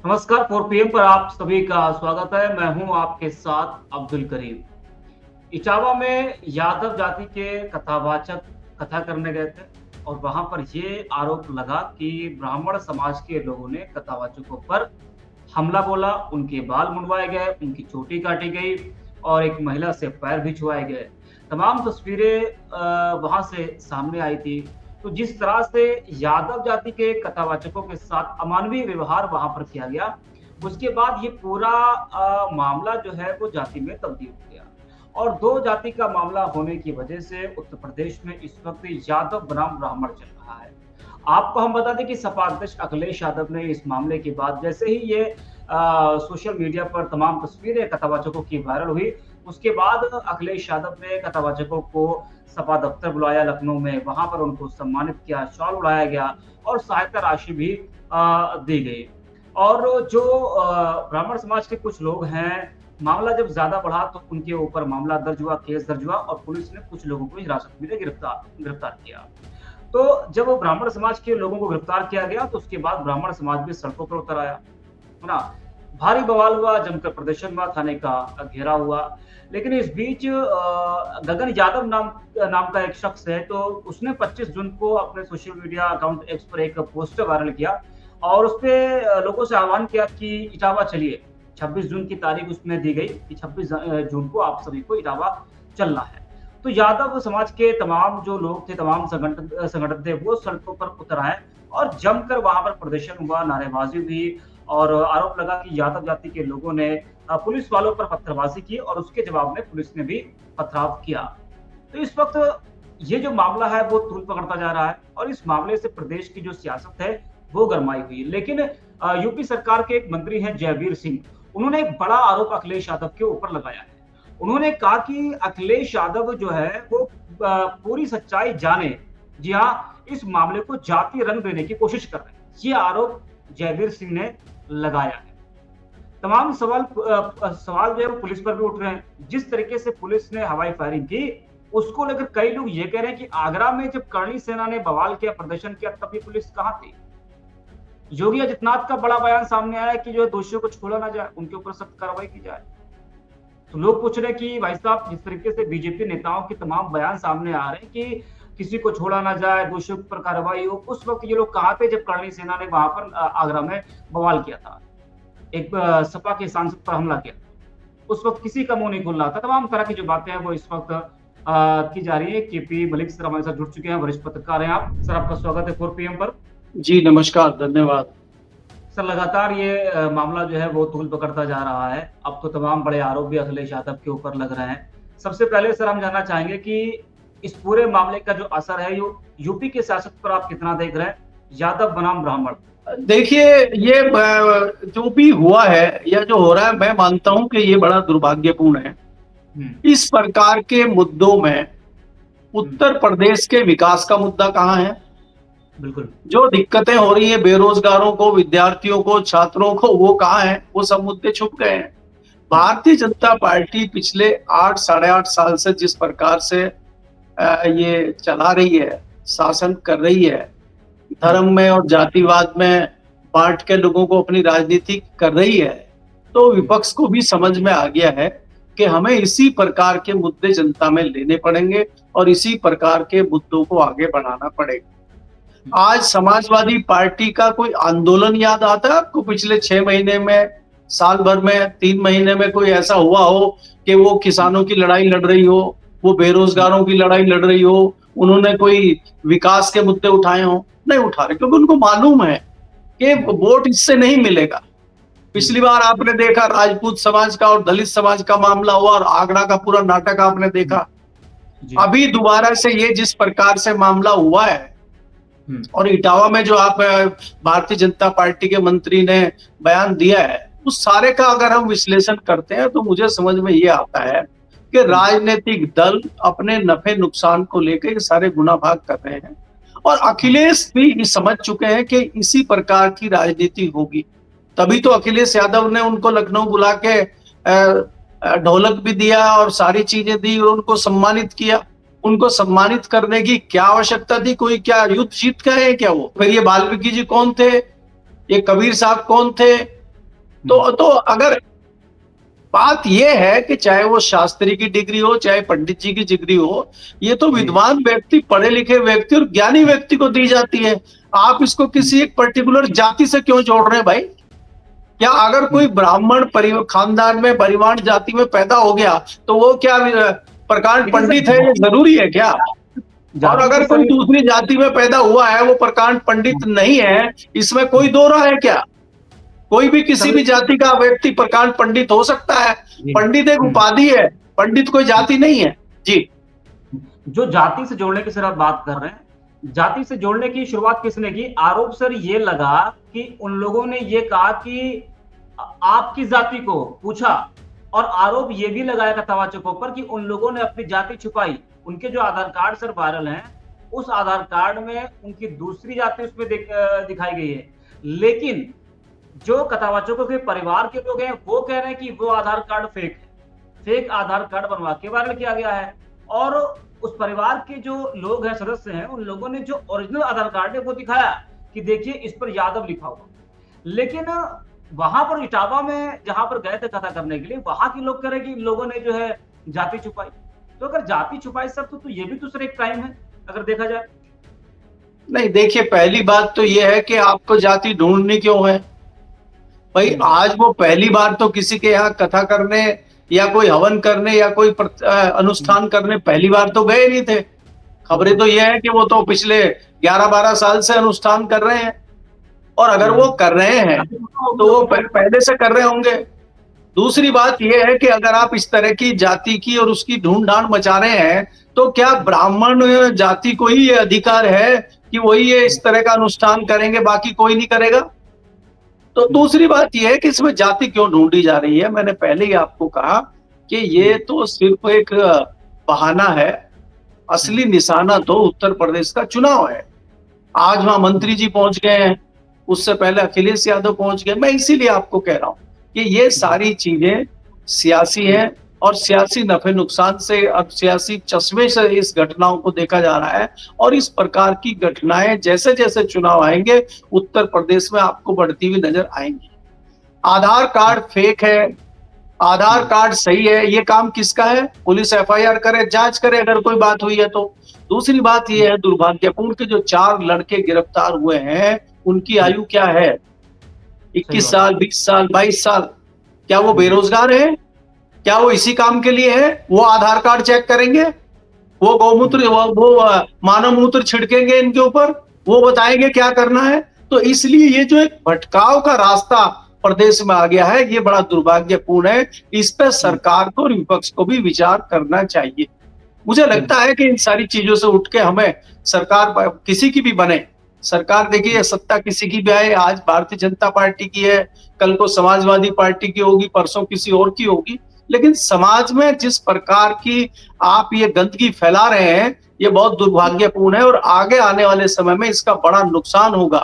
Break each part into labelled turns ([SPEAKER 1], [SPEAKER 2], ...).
[SPEAKER 1] नमस्कार। 4 PM पर आप सभी का स्वागत है। मैं हूं आपके साथ अब्दुल करीम। इटावा में यादव जाति के कथावाचक कथा करने गए थे और वहां पर ये आरोप लगा कि ब्राह्मण समाज के लोगों ने कथावाचकों पर हमला बोला, उनके बाल मुंडवाए गए, उनकी चोटी काटी गई और एक महिला से पैर भी छुआए गए। तमाम तस्वीरें वहां से सामने आई थी। तो जिस तरह से यादव जाति के कथावाचकों के साथ अमानवीय व्यवहार वहां पर किया गया, उसके बाद ये पूरा मामला जो है वो जाति में तब्दील हो गया और दो जाति का मामला होने की वजह से उत्तर प्रदेश में इस वक्त यादव बनाम ब्राह्मण चल रहा है। आपको हम बता दें कि सपा अध्यक्ष अखिलेश यादव ने इस मामले के बाद जैसे ही ये सोशल मीडिया पर तमाम तस्वीरें कथावाचकों की वायरल हुई, उसके बाद अखिलेश यादव ने कथावाचकों को सपा दफ्तर बुलाया लखनऊ में, वहां पर उनको सम्मानित किया, शॉल उड़ाया गया और सहायता राशि भी दी गई। और जो ब्राह्मण समाज के कुछ लोग हैं, मामला जब ज्यादा बढ़ा तो उनके ऊपर मामला दर्ज हुआ, केस दर्ज हुआ और पुलिस ने कुछ लोगों को हिरासत में गिरफ्तार किया। तो जब ब्राह्मण समाज के लोगों को गिरफ्तार किया गया तो उसके बाद ब्राह्मण समाज भी सड़कों पर उतर आया, है ना। भारी बवाल हुआ, जमकर प्रदर्शन हुआ, थाने का घेराव हुआ। लेकिन इस बीच गगन यादव नाम का एक शख्स है, तो उसने 25 जून को अपने सोशल मीडिया अकाउंट एक्स पर एक पोस्टर वायरल किया और उसपे लोगों से आह्वान किया कि इटावा चलिए। 26 जून की तारीख उसमें दी गई कि 26 जून को आप सभी को इटावा चलना है। तो यादव समाज के तमाम जो लोग थे, तमाम संगठन थे, वो सड़कों पर उतर आए और जमकर वहां पर प्रदर्शन हुआ, नारेबाजी हुई और आरोप लगा कि यादव जाति के लोगों ने पुलिस वालों पर पत्थरबाजी की और उसके जवाब में पुलिस ने भी पथराव किया। तो इस वक्त ये जो मामला है वो तूल पकड़ता जा रहा है और इस मामले से प्रदेश की जो सियासत है वो गरमाई हुई है। लेकिन यूपी सरकार के एक मंत्री हैं जयवीर सिंह, उन्होंने एक बड़ा आरोप अखिलेश यादव के ऊपर लगाया है। उन्होंने कहा कि अखिलेश यादव जो है वो पूरी सच्चाई जाने, जी हाँ, इस मामले को जातीय रंग देने की कोशिश कर रहे हैं। ये आरोप जयवीर सिंह ने लगाया है। तमाम सवाल जो है वो पुलिस पर भी उठ रहे हैं। जिस तरीके से पुलिस ने हवाई फायरिंग की, उसको लेकर कई लोग ये कह रहे हैं कि आगरा में जब करणी सेना ने बवाल किया, प्रदर्शन किया, तब भी पुलिस कहां थी। योगी आदित्यनाथ का बड़ा बयान सामने आया कि जो दोषियों को छोड़ा ना जाए, उनके ऊपर सख्त कार्रवाई की जाए। तो लोग पूछ रहे हैं कि भाई साहब, जिस तरीके से बीजेपी नेताओं के तमाम बयान सामने आ रहे हैं कि किसी को छोड़ा ना जाए, दोषियों पर कार्रवाई हो, उस वक्त ये लोग कहां थे जब करणी सेना ने वहां पर आगरा में बवाल किया था, एक सपा के सांसद पर हमला किया। उस वक्त किसी का मुंह नहीं खुल रहा था। तमाम तरह की जो बातें हैं वो इस वक्त की जा रही है। केपी मलिक सर हमारे साथ जुड़ चुके हैं, वरिष्ठ पत्रकार हैं आप। सर, आपका स्वागत है 4 PM पर।
[SPEAKER 2] जी नमस्कार, धन्यवाद।
[SPEAKER 1] सर, लगातार ये मामला जो है वो तूल पकड़ता जा रहा है। अब तो तमाम बड़े आरोप भी अखिलेश यादव के ऊपर लग रहे हैं। सबसे पहले सर हम जानना चाहेंगे कि इस पूरे मामले का जो असर है यूपी की सियासत पर आप कितना देख रहे हैं, यादव बनाम ब्राह्मण।
[SPEAKER 2] देखिए, ये जो भी हुआ है या जो हो रहा है, मैं मानता हूं कि ये बड़ा दुर्भाग्यपूर्ण है। इस प्रकार के मुद्दों में उत्तर प्रदेश के विकास का मुद्दा कहाँ है?
[SPEAKER 1] बिल्कुल। जो
[SPEAKER 2] जो दिक्कतें हो रही है बेरोजगारों को, विद्यार्थियों को, छात्रों को, वो कहाँ है? वो सब मुद्दे छुप गए हैं। भारतीय जनता पार्टी पिछले 8 साढ़े 8 साल से जिस प्रकार से ये चला रही है, शासन कर रही है, धर्म में और जातिवाद में बांट के लोगों को अपनी राजनीति कर रही है, तो विपक्ष को भी समझ में आ गया है कि हमें इसी प्रकार के मुद्दे जनता में लेने पड़ेंगे और इसी प्रकार के मुद्दों को आगे बढ़ाना पड़ेगा। आज समाजवादी पार्टी का कोई आंदोलन याद आता है आपको? पिछले 6 महीने में, साल भर में, 3 महीने में कोई ऐसा हुआ हो कि वो किसानों की लड़ाई लड़ रही हो, वो बेरोजगारों की लड़ाई लड़ रही हो, उन्होंने कोई विकास के मुद्दे उठाए हो? नहीं उठा रहे, क्योंकि उनको मालूम है कि वोट इससे नहीं मिलेगा। पिछली बार आपने देखा राजपूत समाज का और दलित समाज का मामला हुआ और आगरा का पूरा नाटक आपने देखा। अभी दोबारा से ये जिस प्रकार से मामला हुआ है और इटावा में जो आप भारतीय जनता पार्टी के मंत्री ने बयान दिया है, उस सारे का अगर हम विश्लेषण करते हैं तो मुझे समझ में ये आता है कि राजनीतिक दल अपने नफे नुकसान को लेकर ये सारे गुना भाग कर रहे हैं और अखिलेश भी समझ चुके हैं कि इसी प्रकार की राजनीति होगी। तभी तो अखिलेश यादव ने उनको लखनऊ बुला के ढोलक भी दिया और सारी चीजें दी और उनको सम्मानित किया। उनको सम्मानित करने की क्या आवश्यकता थी? कोई क्या युद्ध जीत गए क्या वो? फिर ये वाल्मीकि जी कौन थे? ये कबीर साहब कौन थे? तो अगर बात ये है कि चाहे वो शास्त्री की डिग्री हो, चाहे पंडित जी की डिग्री हो, ये तो विद्वान व्यक्ति, पढ़े लिखे व्यक्ति और ज्ञानी व्यक्ति को दी जाती है। आप इसको किसी एक पर्टिकुलर जाति से क्यों जोड़ रहे हैं भाई? क्या अगर कोई ब्राह्मण खानदान में, परिवार जाति में पैदा हो गया तो वो क्या प्रकांड पंडित है, ये जरूरी है क्या? और अगर कोई दूसरी जाति में पैदा हुआ है, वो प्रकांड पंडित नहीं है, इसमें कोई दो राय है क्या? कोई भी किसी भी जाति का व्यक्ति प्रकांड पंडित हो सकता है। पंडित एक उपाधि है, पंडित कोई जाति नहीं है। जी,
[SPEAKER 1] जो जाति से जोड़ने की सर आप बात कर रहे हैं, जाति से जोड़ने की शुरुआत किसने की? आरोप सर ये लगा कि उन लोगों ने ये कहा कि आपकी जाति को पूछा, और आरोप ये भी लगाया कथावाचकों पर कि उन लोगों ने अपनी जाति छुपाई। उनके जो आधार कार्ड सर वायरल हैं, उस आधार कार्ड में उनकी दूसरी जाति उसमें दिखाई गई है, लेकिन जो कथावाचकों के परिवार के लोग हैं वो कह रहे हैं कि वो आधार कार्ड फेक है, फेक आधार कार्ड बनवा के वायरल किया गया है। और उस परिवार के जो लोग हैं, सदस्य हैं, उन लोगों ने जो ओरिजिनल आधार कार्ड है वो दिखाया कि देखिए इस पर यादव लिखा हुआ। लेकिन वहां पर इटावा में जहां पर गए थे कथा करने के लिए, वहां के लोग कह रहे कि इन लोगों ने जो है जाति छुपाई। तो अगर जाति छुपाई सर तो ये भी तो सर एक क्राइम है अगर देखा जाए।
[SPEAKER 2] नहीं, देखिए, पहली बात तो ये है कि आपको जाति ढूंढनी क्यों है भाई? आज वो पहली बार तो किसी के यहाँ कथा करने या कोई हवन करने या कोई अनुष्ठान करने पहली बार तो गए नहीं थे। खबरें तो ये है कि वो तो पिछले 11-12 साल से अनुष्ठान कर रहे हैं, और अगर वो कर रहे हैं तो वो पहले से कर रहे होंगे। दूसरी बात ये है कि अगर आप इस तरह की जाति की और उसकी ढूंढ-ढांड मचा रहे हैं, तो क्या ब्राह्मण जाति को ही ये अधिकार है कि वही ये इस तरह का अनुष्ठान करेंगे, बाकी कोई नहीं करेगा? तो दूसरी बात यह है कि इसमें जाति क्यों ढूंढी जा रही है। मैंने पहले ही आपको कहा कि ये तो सिर्फ एक बहाना है, असली निशाना तो उत्तर प्रदेश का चुनाव है। आज वहां मंत्री जी पहुंच गए हैं, उससे पहले अखिलेश यादव पहुंच गए। मैं इसीलिए आपको कह रहा हूं कि ये सारी चीजें सियासी है, और सियासी नफे नुकसान से, अब सियासी चश्मे से इस घटनाओं को देखा जा रहा है। और इस प्रकार की घटनाएं जैसे जैसे चुनाव आएंगे उत्तर प्रदेश में आपको बढ़ती हुई नजर आएंगी। आधार कार्ड फेक है, आधार कार्ड सही है, ये काम किसका है? पुलिस एफआईआर करे, जांच करे अगर कोई बात हुई है तो। दूसरी बात यह है दुर्भाग्यपूर्ण के जो 4 लड़के गिरफ्तार हुए हैं, उनकी आयु क्या है? 21 साल, 20 साल, 22 साल। क्या वो बेरोजगार है? क्या वो इसी काम के लिए है? वो आधार कार्ड चेक करेंगे, वो गौमूत्र, वो मानव मूत्र छिड़केंगे इनके ऊपर, वो बताएंगे क्या करना है? तो इसलिए ये जो एक भटकाव का रास्ता प्रदेश में आ गया है, ये बड़ा दुर्भाग्यपूर्ण है। इस पर सरकार को और विपक्ष को भी विचार करना चाहिए। मुझे लगता है कि इन सारी चीजों से उठ के हमें सरकार, किसी की भी बने सरकार, देखिए सत्ता किसी की भी आए, आज भारतीय जनता पार्टी की है, कल को समाजवादी पार्टी की होगी, परसों किसी और की होगी, लेकिन समाज में जिस प्रकार की आप ये गंदगी फैला रहे हैं, ये बहुत दुर्भाग्यपूर्ण है। और आगे आने वाले समय में इसका बड़ा नुकसान होगा,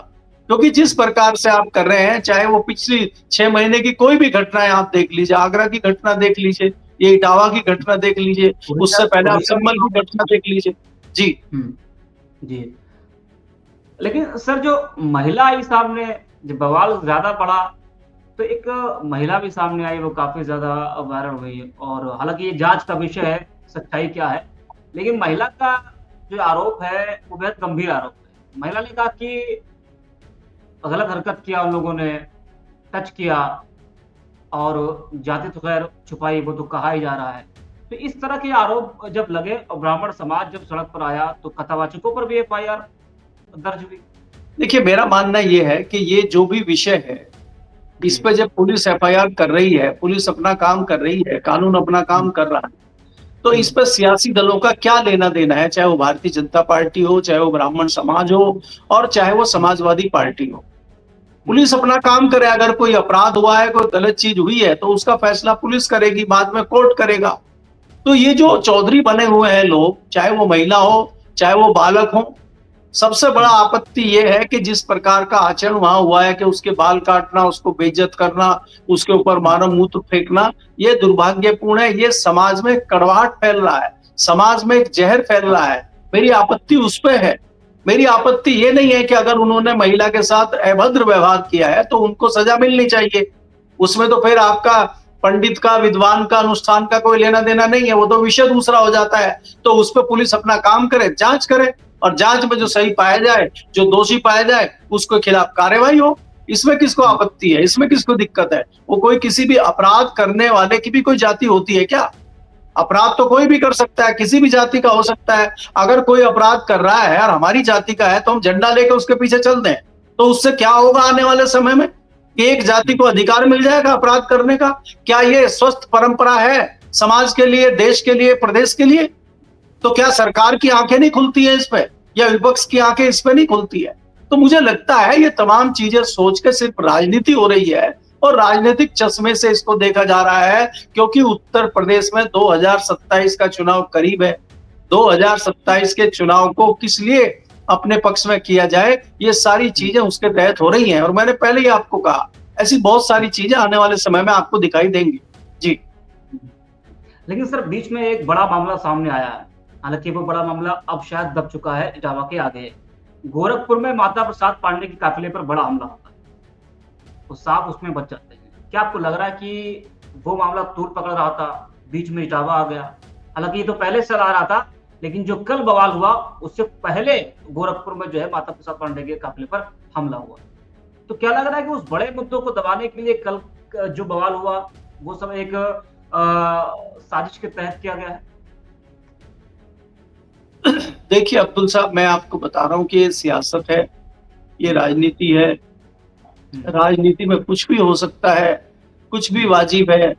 [SPEAKER 2] क्योंकि जिस प्रकार से आप कर रहे हैं, चाहे वो पिछली 6 महीने की कोई भी घटनाएं आप देख लीजिए, आगरा की घटना देख लीजिए, ये इटावा की घटना देख लीजिए, उससे पहले आप संभल की घटना देख लीजिए। जी
[SPEAKER 1] जी, लेकिन सर जो महिला आई सामने, जब बवाल ज्यादा बढ़ा तो एक महिला भी सामने आई, वो काफी ज्यादा वायरल हुई। और हालांकि ये जांच का विषय है, सच्चाई क्या है, लेकिन महिला का जो आरोप है वो बेहद गंभीर आरोप है। महिला ने कहा कि गलत हरकत किया उन लोगों ने, टच किया, और जाति तो खैर छुपाई, वो तो कहा ही जा रहा है। तो इस तरह के आरोप जब लगे और ब्राह्मण समाज जब सड़क पर आया, तो कथावाचकों पर भी एफआईआर दर्ज हुई।
[SPEAKER 2] देखिए, मेरा मानना ये है कि ये जो भी विषय है, इस पे जब पुलिस एफआईआर कर रही है, पुलिस अपना काम कर रही है, कानून अपना काम कर रहा है, तो इस पर सियासी दलों का क्या लेना देना है? चाहे वो भारतीय जनता पार्टी हो, चाहे वो ब्राह्मण समाज हो, और चाहे वो समाजवादी पार्टी हो। पुलिस अपना काम करे। अगर कोई अपराध हुआ है, कोई गलत चीज हुई है, तो उसका फैसला पुलिस करेगी, बाद में कोर्ट करेगा। तो ये जो चौधरी बने हुए हैं लोग, चाहे वो महिला हो, चाहे वो बालक हो, सबसे बड़ा आपत्ति ये है कि जिस प्रकार का आचरण वहां हुआ है कि उसके बाल काटना, उसको बेइज्जत करना, उसके ऊपर मानव मूत्र फेंकना, ये दुर्भाग्यपूर्ण है। ये समाज में कड़वाहट फैल रहा है, समाज में एक जहर फैल रहा है। मेरी आपत्ति उस पे है। मेरी आपत्ति ये नहीं है कि अगर उन्होंने महिला के साथ अभद्र व्यवहार किया है तो उनको सजा मिलनी चाहिए, उसमें तो फिर आपका पंडित का, विद्वान का, अनुष्ठान का कोई लेना देना नहीं है, वो तो विषय दूसरा हो जाता है। तो उस पे पुलिस अपना काम करे, जांच करे, और जांच में जो सही पाया जाए, जो दोषी पाया जाए, उसके खिलाफ कार्रवाई हो। इसमें किसको आपत्ति है, इसमें किसको दिक्कत है? वो कोई किसी भी अपराध करने वाले की भी कोई जाति होती है क्या? अपराध तो कोई भी कर सकता है, किसी भी जाति का हो सकता है। अगर कोई अपराध कर रहा है और हमारी जाति का है तो हम झंडा लेकर उसके पीछे चल दें, तो उससे क्या होगा आने वाले समय में? कि एक जाति को अधिकार मिल जाएगा अपराध करने का? क्या ये स्वस्थ परंपरा है समाज के लिए, देश के लिए, प्रदेश के लिए? तो क्या सरकार की आंखें नहीं खुलती है इस पे, या विपक्ष की आंखें इस पे नहीं खुलती है? तो मुझे लगता है ये तमाम चीजें सोच के सिर्फ राजनीति हो रही है, और राजनीतिक चश्मे से इसको देखा जा रहा है, क्योंकि उत्तर प्रदेश में 2027 का चुनाव करीब है। 2027 के चुनाव को किस लिए अपने पक्ष में किया जाए, ये सारी चीजें उसके तहत हो रही हैं। और मैंने पहले ही आपको कहा, ऐसी बहुत सारी चीजें आने वाले समय में आपको दिखाई देंगी। जी।
[SPEAKER 1] लेकिन सर बीच में एक बड़ा मामला सामने आया है, हालांकि वो बड़ा मामला अब शायद दब चुका है इटावा के आगे। गोरखपुर में माता प्रसाद पांडे के काफिले पर बड़ा हमला होता है, तो सांप उसमें बच जाते हैं। क्या आपको लग रहा है कि वो मामला तूल पकड़ रहा था, बीच में इटावा आ गया? हालांकि ये तो पहले से आ रहा था, लेकिन जो कल बवाल हुआ उससे पहले गोरखपुर में जो है माता प्रसाद पांडे के काफिले पर हमला हुआ। तो क्या लग रहा है कि उस बड़े मुद्दों को दबाने के लिए कल जो बवाल हुआ वो सब एक साजिश के तहत किया गया है?
[SPEAKER 2] देखिए अब्दुल साहब, मैं आपको बता रहा हूँ कि ये सियासत है, ये राजनीति है। राजनीति में कुछ भी हो सकता है, कुछ भी वाजिब है।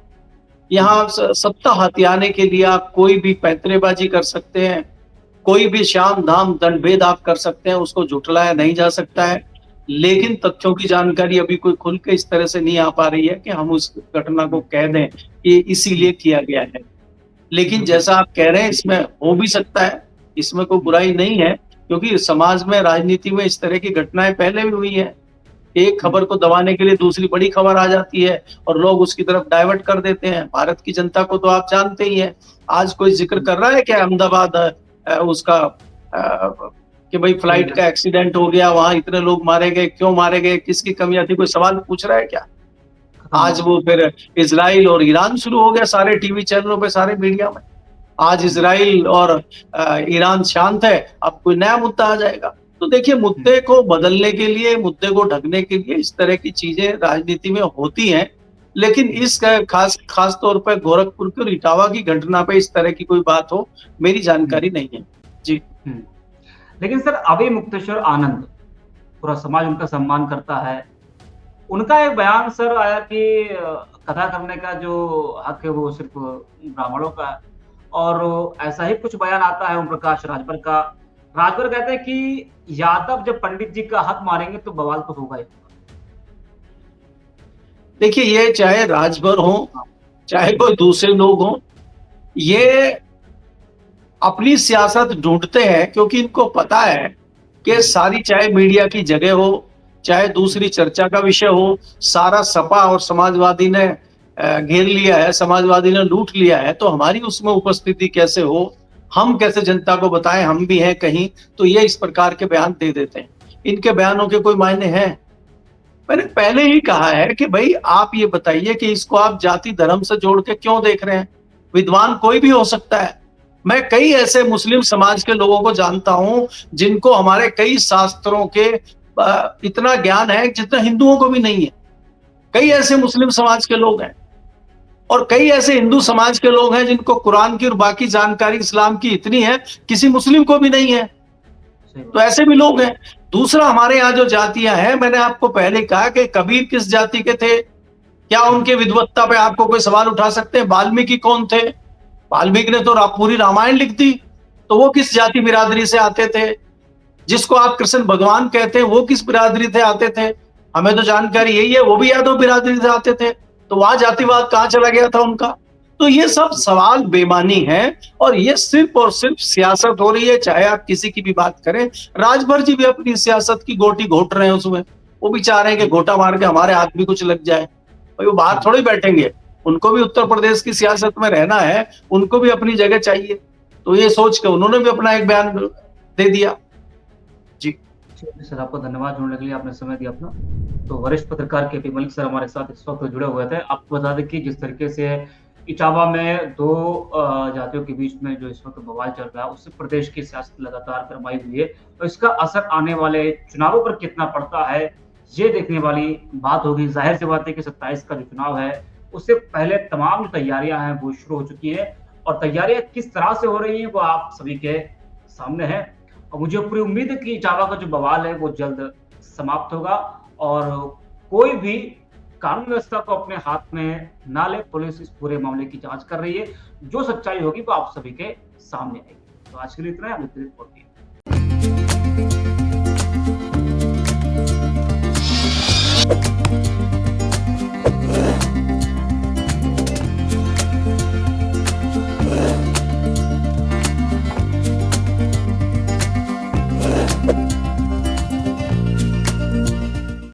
[SPEAKER 2] यहाँ सत्ता हथियाने के लिए आप कोई भी पैंतरेबाजी कर सकते हैं, कोई भी शाम धाम दंडभेद आप कर सकते हैं, उसको झुठलाया नहीं जा सकता है। लेकिन तथ्यों की जानकारी अभी कोई खुल के इस तरह से नहीं आ पा रही है कि हम उस घटना को कह दें कि इसीलिए किया गया है। लेकिन जैसा आप कह रहे हैं, इसमें हो भी सकता है, इसमें कोई बुराई नहीं है, क्योंकि समाज में, राजनीति में इस तरह की घटनाएं पहले भी हुई है। एक खबर को दबाने के लिए दूसरी बड़ी खबर आ जाती है और लोग उसकी तरफ डाइवर्ट कर देते हैं। भारत की जनता को तो आप जानते ही हैं। आज कोई जिक्र कर रहा है क्या अहमदाबाद उसका कि भाई फ्लाइट का एक्सीडेंट हो गया, वहां इतने लोग मारे गए, क्यों मारे गए, किसकी कमियां थी? कोई सवाल पूछ रहा है क्या? आज वो फिर इजराइल और ईरान शुरू हो गया, सारे टीवी चैनलों पे, सारे मीडिया में। आज इजराइल और ईरान शांत है, अब कोई नया मुद्दा आ जाएगा। तो देखिए, मुद्दे को बदलने के लिए, मुद्दे को ढकने के लिए इस तरह की चीजें राजनीति में होती हैं। लेकिन इस खास तौर पर गोरखपुर की और इटावा की घटना पे इस तरह की कोई बात हो, मेरी जानकारी नहीं है। जी।
[SPEAKER 1] लेकिन सर अभी मुक्तेश्वर आनंद, पूरा समाज उनका सम्मान करता है। उनका एक बयान सर आया कि कथा करने का जो हक है वो सिर्फ ब्राह्मणों का है, और ऐसा ही कुछ बयान आता है ओम प्रकाश राजभर का। राजभर कहते हैं कि यादव जब पंडित जी का हक मारेंगे तो बवाल तो होगा ही।
[SPEAKER 2] देखिए, ये चाहे राजभर हो, चाहे कोई दूसरे लोग हों, ये अपनी सियासत ढूंढते हैं, क्योंकि इनको पता है कि सारी, चाहे मीडिया की जगह हो, चाहे दूसरी चर्चा का विषय हो, सारा सपा और समाजवादी ने घेर लिया है, समाजवादी ने लूट लिया है। तो हमारी उसमें उपस्थिति कैसे हो, हम कैसे जनता को बताएं हम भी हैं कहीं? तो ये इस प्रकार के बयान दे देते हैं। इनके बयानों के कोई मायने हैं? मैंने पहले ही कहा है कि भाई आप ये बताइए कि इसको आप जाति धर्म से जोड़ के क्यों देख रहे हैं? विद्वान कोई भी हो सकता है। मैं कई ऐसे मुस्लिम समाज के लोगों को जानता हूं जिनको हमारे कई शास्त्रों के इतना ज्ञान है जितना हिंदुओं को भी नहीं है। कई ऐसे मुस्लिम समाज के लोग हैं, और कई ऐसे हिंदू समाज के लोग हैं जिनको कुरान की और बाकी जानकारी इस्लाम की इतनी है, किसी मुस्लिम को भी नहीं है। तो ऐसे भी लोग हैं। दूसरा, हमारे यहाँ जो जातियां हैं, मैंने आपको पहले कहा कि कबीर किस जाति के थे? क्या उनके विद्वत्ता पे आपको कोई सवाल उठा सकते हैं? वाल्मीकि कौन थे? वाल्मीकि ने तो पूरी रामायण लिख दी, तो वो किस जाति बिरादरी से आते थे? जिसको आप कृष्ण भगवान कहते हैं, वो किस बिरादरी से आते थे? हमें तो जानकारी यही है, वो भी यादव बिरादरी से आते थे। तो वहां जातिवाद कहां चला गया था उनका? तो ये सब सवाल बेमानी है, और ये सिर्फ और सिर्फ सियासत हो रही है, चाहे आप किसी की भी बात करें। राजभर जी भी अपनी सियासत की गोटी घोट रहे हैं उसमें। वो भी चाह रहे हैं कि गोटा मार के हमारे हाथ भी कुछ लग जाए। भाई वो बाहर थोड़ी बैठेंगे, उनको भी उत्तर प्रदेश की सियासत में रहना है, उनको भी अपनी जगह चाहिए। तो ये सोच के उन्होंने भी अपना एक बयान दे दिया। जी
[SPEAKER 1] सर, आपको धन्यवाद जुड़ने के लिए, आपने समय दिया अपना। तो वरिष्ठ पत्रकार के पी मलिक सर हमारे साथ इस वक्त जुड़े हुए थे। आपको बता दें कि जिस तरीके से इटावा में दो जातियों के बीच में जो इस वक्त बवाल चल रहा है, उससे प्रदेश की सियासत लगातार गरमाई हुई है। तो इसका असर आने वाले चुनावों पर कितना पड़ता है, ये देखने वाली बात होगी। जाहिर सी बात है कि 27 का जो चुनाव है, उससे पहले तमाम जो तैयारियां हैं वो शुरू हो चुकी है और तैयारियां किस तरह से हो रही हैं वो आप सभी के सामने है। और मुझे पूरी उम्मीद है कि इटावा का जो बवाल है वो जल्द समाप्त होगा और कोई भी कानून व्यवस्था को अपने हाथ में ना ले। पुलिस इस पूरे मामले की जांच कर रही है। जो सच्चाई होगी वो आप सभी के सामने आएगी। तो आज के लिए इतना है। अभी रिपोर्ट